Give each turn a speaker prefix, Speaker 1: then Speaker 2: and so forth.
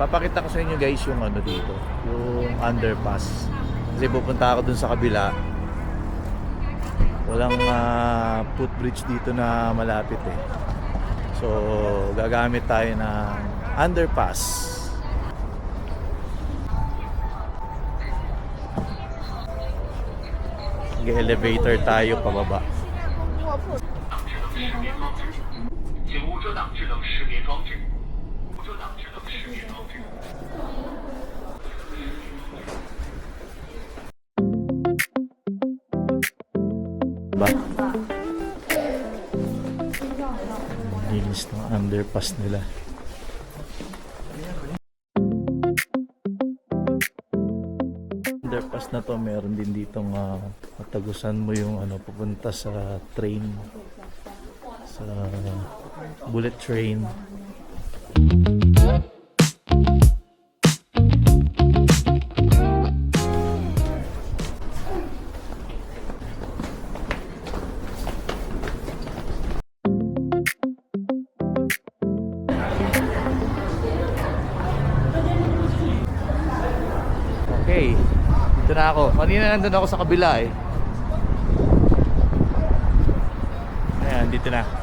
Speaker 1: Papakita ko sa inyo guys yung ano dito, yung underpass. Kasi pupunta ako dun sa kabila. Walang footbridge dito na malapit eh. So gagamit tayo ng underpass. Elevator tayo pababa. Ba? Linis ng underpass nila. Underpass na to, meron din ditong matagusan mo yung ano pupunta sa train, sa bullet train. Okay, dito na ako. Kanina nandun ako sa kabila eh. Ayan, dito na.